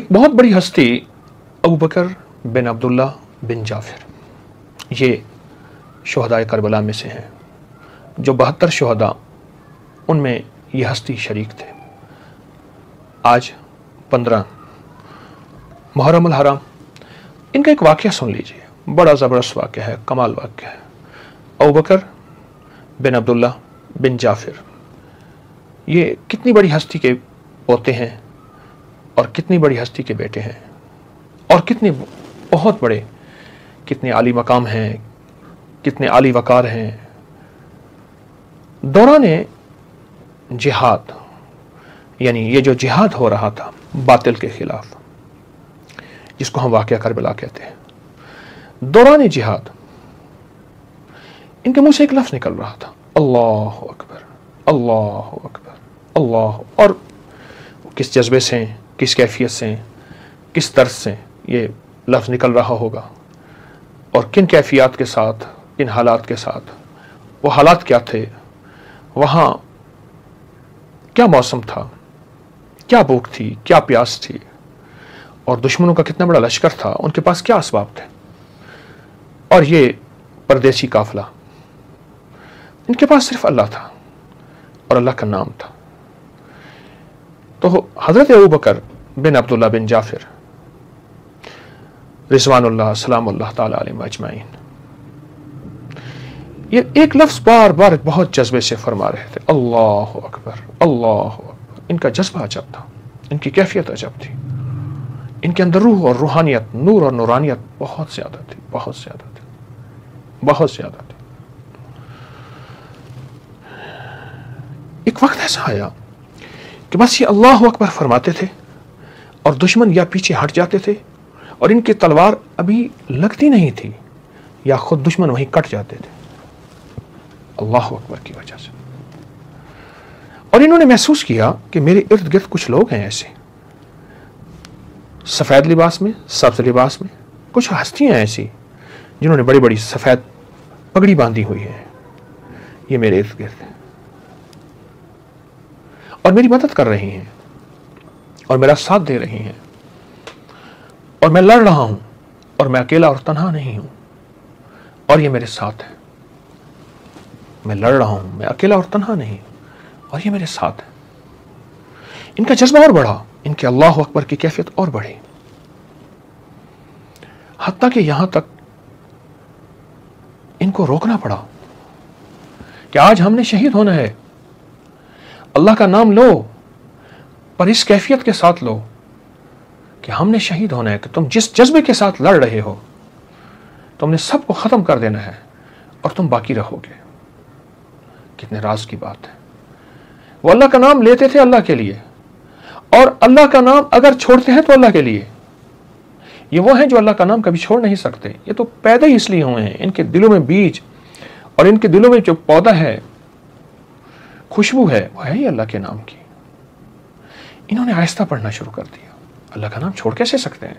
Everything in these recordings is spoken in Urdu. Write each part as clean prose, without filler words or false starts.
ایک بہت بڑی ہستی ابو بکر بن عبداللہ بن جعفر، یہ شہدائے کربلا میں سے ہیں، جو 72 شہداء ان میں یہ ہستی شریک تھے۔ آج 15 محرم الحرام، ان کا ایک واقعہ سن لیجئے، بڑا زبردست واقعہ ہے، کمال واقعہ ہے۔ ابو بکر بن عبداللہ بن جعفر یہ کتنی بڑی ہستی کے پوتے ہیں اور کتنی بڑی ہستی کے بیٹے ہیں، اور کتنے بہت بڑے، کتنے عالی مقام ہیں، کتنے عالی وقار ہیں۔ دوران جہاد، یعنی یہ جو جہاد ہو رہا تھا باطل کے خلاف، جس کو ہم واقعہ کربلا کہتے ہیں، دوران جہاد ان کے منہ سے ایک لفظ نکل رہا تھا، اللہ اکبر، اللہ اکبر، اللہ، اور کس جذبے سے، کس کیفیت سے، کس طرز سے یہ لفظ نکل رہا ہوگا، اور کن کیفیات کے ساتھ، کن حالات کے ساتھ۔ وہ حالات کیا تھے، وہاں کیا موسم تھا، کیا بھوک تھی، کیا پیاس تھی، اور دشمنوں کا کتنا بڑا لشکر تھا، ان کے پاس کیا اسباب تھے، اور یہ پردیسی قافلہ، ان کے پاس صرف اللہ تھا اور اللہ کا نام تھا۔ تو حضرت ابو بکر بن عبداللہ بن جعفر رضوان اللہ سلام اللہ تعالی علیہ اجمعین یہ ایک لفظ بار بار بہت جذبے سے فرما رہے تھے، اللہ اکبر، اللہ اکبر۔ ان کا جذبہ عجب تھا، ان کی کیفیت عجب تھی، ان کے اندر روح اور روحانیت، نور اور نورانیت بہت زیادہ تھی، بہت زیادہ تھی، بہت زیادہ تھی۔ ایک وقت ایسا آیا کہ بس یہ اللہ اکبر فرماتے تھے اور دشمن یا پیچھے ہٹ جاتے تھے، اور ان کی تلوار ابھی لگتی نہیں تھی، یا خود دشمن وہیں کٹ جاتے تھے اللہ اکبر کی وجہ سے۔ اور انہوں نے محسوس کیا کہ میرے ارد گرد کچھ لوگ ہیں ایسے، سفید لباس میں، سبز لباس میں، کچھ ہستیاں ایسی جنہوں نے بڑی بڑی سفید پگڑی باندھی ہوئی ہے، یہ میرے ارد گرد ہیں اور میری مدد کر رہی ہیں اور میرا ساتھ دے رہی ہیں، اور میں لڑ رہا ہوں اور میں اکیلا اور تنہا نہیں ہوں، اور یہ میرے ساتھ ہے۔ میں لڑ رہا ہوں، میں اکیلا اور تنہا نہیں، اور یہ میرے ساتھ ہے۔ ان کا جذبہ اور بڑھا، ان کے اللہ اکبر کی کیفیت اور بڑھی، حتیٰ کہ یہاں تک ان کو روکنا پڑا کہ آج ہم نے شہید ہونا ہے، اللہ کا نام لو، پر اس کیفیت کے ساتھ لو کہ ہم نے شہید ہونا ہے، کہ تم جس جذبے کے ساتھ لڑ رہے ہو، تم نے سب کو ختم کر دینا ہے اور تم باقی رہو گے۔ کتنے راز کی بات ہے۔ وہ اللہ کا نام لیتے تھے اللہ کے لیے، اور اللہ کا نام اگر چھوڑتے ہیں تو اللہ کے لیے۔ یہ وہ ہیں جو اللہ کا نام کبھی چھوڑ نہیں سکتے، یہ تو پیدا ہی اس لیے ہوئے ہیں، ان کے دلوں میں بیج اور ان کے دلوں میں جو پودا ہے، خوشبو ہے، وہ ہے ہی اللہ کے نام کی۔ انہوں نے آہستہ پڑھنا شروع کر دیا، اللہ کا نام چھوڑ کیسے سکتے ہیں؟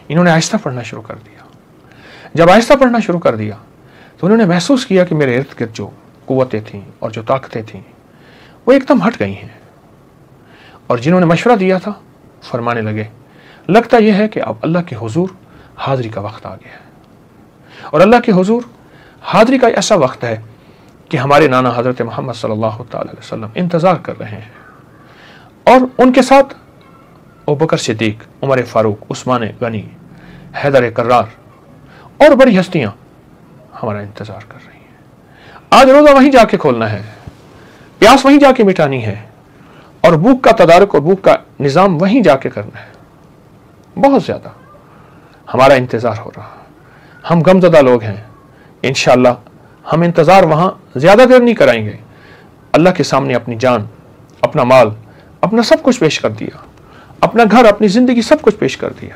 انہوں نے آہستہ پڑھنا شروع کر دیا۔ جب آہستہ پڑھنا شروع کر دیا تو انہوں نے محسوس کیا کہ میرے ارد گرد جو قوتیں تھیں اور جو طاقتیں تھیں وہ ایک دم ہٹ گئی ہیں، اور جنہوں نے مشورہ دیا تھا فرمانے لگے، لگتا یہ ہے کہ اب اللہ کے حضور حاضری کا وقت آ گیا ہے، اور اللہ کے حضور حاضری کا ایسا وقت ہے کہ ہمارے نانا حضرت محمد صلی اللہ تعالی علیہ وسلم انتظار کر رہے ہیں، اور ان کے ساتھ ابوبکر صدیق، عمر فاروق، عثمان غنی، حیدر کرار اور بڑی ہستیاں ہمارا انتظار کر رہی ہیں۔ آج روزہ وہیں جا کے کھولنا ہے، پیاس وہیں جا کے مٹانی ہے، اور بھوک کا تدارک اور بھوک کا نظام وہیں جا کے کرنا ہے۔ بہت زیادہ ہمارا انتظار ہو رہا، ہم غمزدہ لوگ ہیں، انشاءاللہ ہم انتظار وہاں زیادہ دیر نہیں کرائیں گے۔ اللہ کے سامنے اپنی جان، اپنا مال، اپنا سب کچھ پیش کر دیا، اپنا گھر، اپنی زندگی، سب کچھ پیش کر دیا۔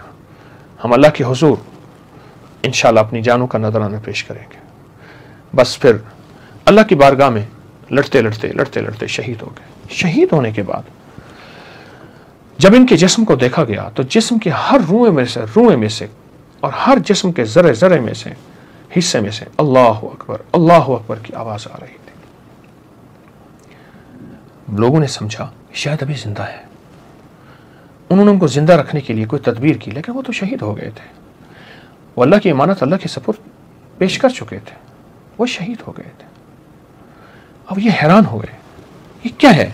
ہم اللہ کے حضور انشاءاللہ اپنی جانوں کا نذرانہ پیش کریں گے۔ بس پھر اللہ کی بارگاہ میں لڑتے لڑتے لڑتے لڑتے شہید ہو گئے۔ شہید ہونے کے بعد جب ان کے جسم کو دیکھا گیا تو جسم کے ہر روئے میں سے اور ہر جسم کے ذرے ذرے میں سے، حصے میں سے اللہ اکبر کی آواز آ رہی تھی۔ لوگوں نے سمجھا شاید ابھی زندہ ہے۔ انہوں نے ان کو زندہ رکھنے کے لیے کوئی تدبیر کی، لیکن وہ تو شہید ہو گئے تھے. وہ اللہ کی امانت اللہ کے سپرد پیش کر چکے تھے، وہ شہید ہو گئے تھے. اب یہ حیران ہو گئے، یہ کیا ہے؟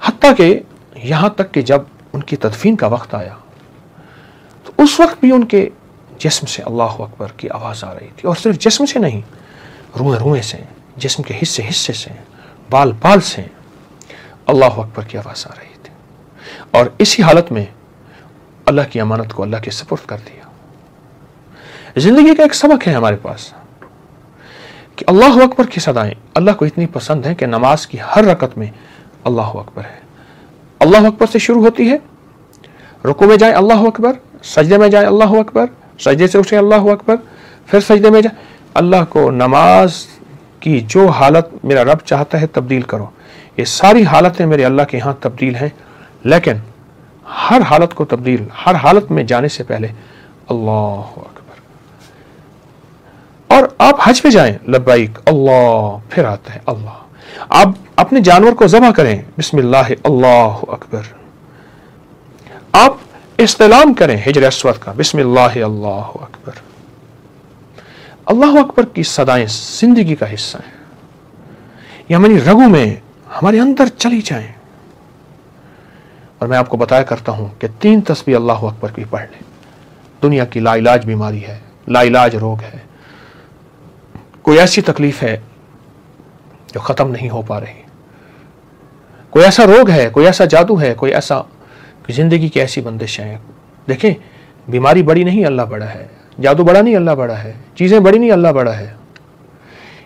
حتیٰ کہ یہاں تک کہ جب ان کی تدفین کا وقت آیا تو اس وقت بھی ان کے جسم سے اللہ اکبر کی آواز آ رہی تھی. اور صرف جسم سے نہیں، روئیں روئیں سے، جسم کے حصے حصے سے، بال بال سے اللہ اکبر کی آواز آ رہی تھی. اور اسی حالت میں اللہ کی امانت کو اللہ کے سپرد کر دیا. زندگی کا ایک سبق ہے ہمارے پاس کہ اللہ اکبر کی صدائیں اللہ کو اتنی پسند ہیں کہ نماز کی ہر رکعت میں اللہ اکبر ہے. اللہ اکبر سے شروع ہوتی ہے، رکوع میں جائیں اللہ اکبر، سجدے میں جائیں اللہ اکبر، سجدے سے اٹھیں اللہ اکبر، پھر سجدے میں جائیں. اللہ کو نماز کی جو حالت میرا رب چاہتا ہے تبدیل کرو. یہ ساری حالتیں میرے اللہ کے ہاں تبدیل ہیں، لیکن ہر حالت کو تبدیل، ہر حالت میں جانے سے پہلے اللہ اکبر. اور آپ حج پہ جائیں لبیک اللہ، پھر آتا ہے اللہ. آپ اپنے جانور کو ذبح کریں بسم اللہ اللہ اکبر. آپ استلام کریں حجر اسود کا بسم اللہ اللہ اکبر. اللہ اکبر کی صدائیں زندگی کا حصہ ہیں، یہ ہماری رگوں میں ہمارے اندر چلی جائیں. اور میں آپ کو بتایا کرتا ہوں کہ 3 تسبیح اللہ اکبر کی پڑھ لیں. دنیا کی لا علاج بیماری ہے، لا علاج روگ ہے، کوئی ایسی تکلیف ہے جو ختم نہیں ہو پا رہی، کوئی ایسا روگ ہے، کوئی ایسا جادو ہے، کوئی ایسا زندگی کی ایسی بندش ہیں. دیکھیں بیماری بڑی نہیں، اللہ بڑا ہے. جادو بڑا نہیں، اللہ بڑا ہے. چیزیں بڑی نہیں، اللہ بڑا ہے.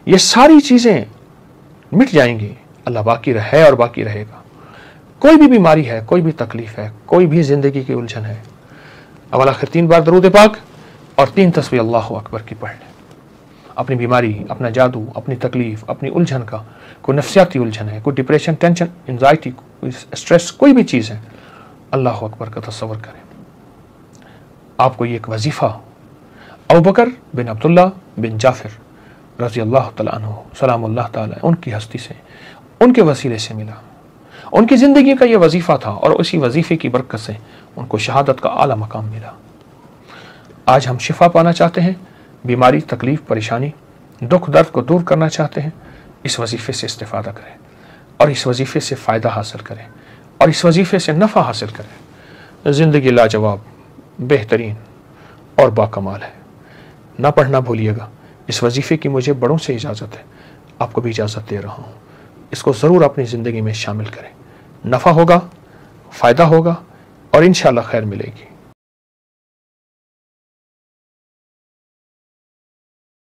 یہ ساری چیزیں مٹ جائیں گی، اللہ باقی ہے اور باقی رہے گا. کوئی بھی بیماری ہے، کوئی بھی تکلیف ہے، کوئی بھی زندگی کی الجھن ہے، اول آخر 3 بار درود پاک اور 3 تسبیح اللہ اکبر کی پڑھ لیں. اپنی بیماری، اپنا جادو، اپنی تکلیف، اپنی الجھن کا، کوئی نفسیاتی الجھن ہے، کوئی ڈپریشن، ٹینشن، انزائٹی، کوئی اسٹریس، کوئی بھی چیز ہے، اللہ اکبر کا تصور کریں. آپ کو یہ ایک وظیفہ ابوبکر بن عبداللہ بن جعفر رضی اللہ تعالیٰ عنہ سلام اللہ تعالیٰ ان کی ہستی سے، ان کے وسیلے سے ملا. ان کی زندگی کا یہ وظیفہ تھا اور اسی وظیفے کی برکت سے ان کو شہادت کا اعلیٰ مقام ملا. آج ہم شفا پانا چاہتے ہیں، بیماری، تکلیف، پریشانی، دکھ درد کو دور کرنا چاہتے ہیں، اس وظیفے سے استفادہ کریں اور اس وظیفے سے فائدہ حاصل کریں اور اس وظیفے سے نفع حاصل کریں. زندگی لاجواب، بہترین اور باکمال ہے. نہ پڑھنا بھولیے گا. اس وظیفے کی مجھے بڑوں سے اجازت ہے، آپ کو بھی اجازت دے رہا ہوں. اس کو ضرور اپنی زندگی میں شامل کریں. نفع ہوگا، فائدہ ہوگا اور انشاءاللہ خیر ملے گی.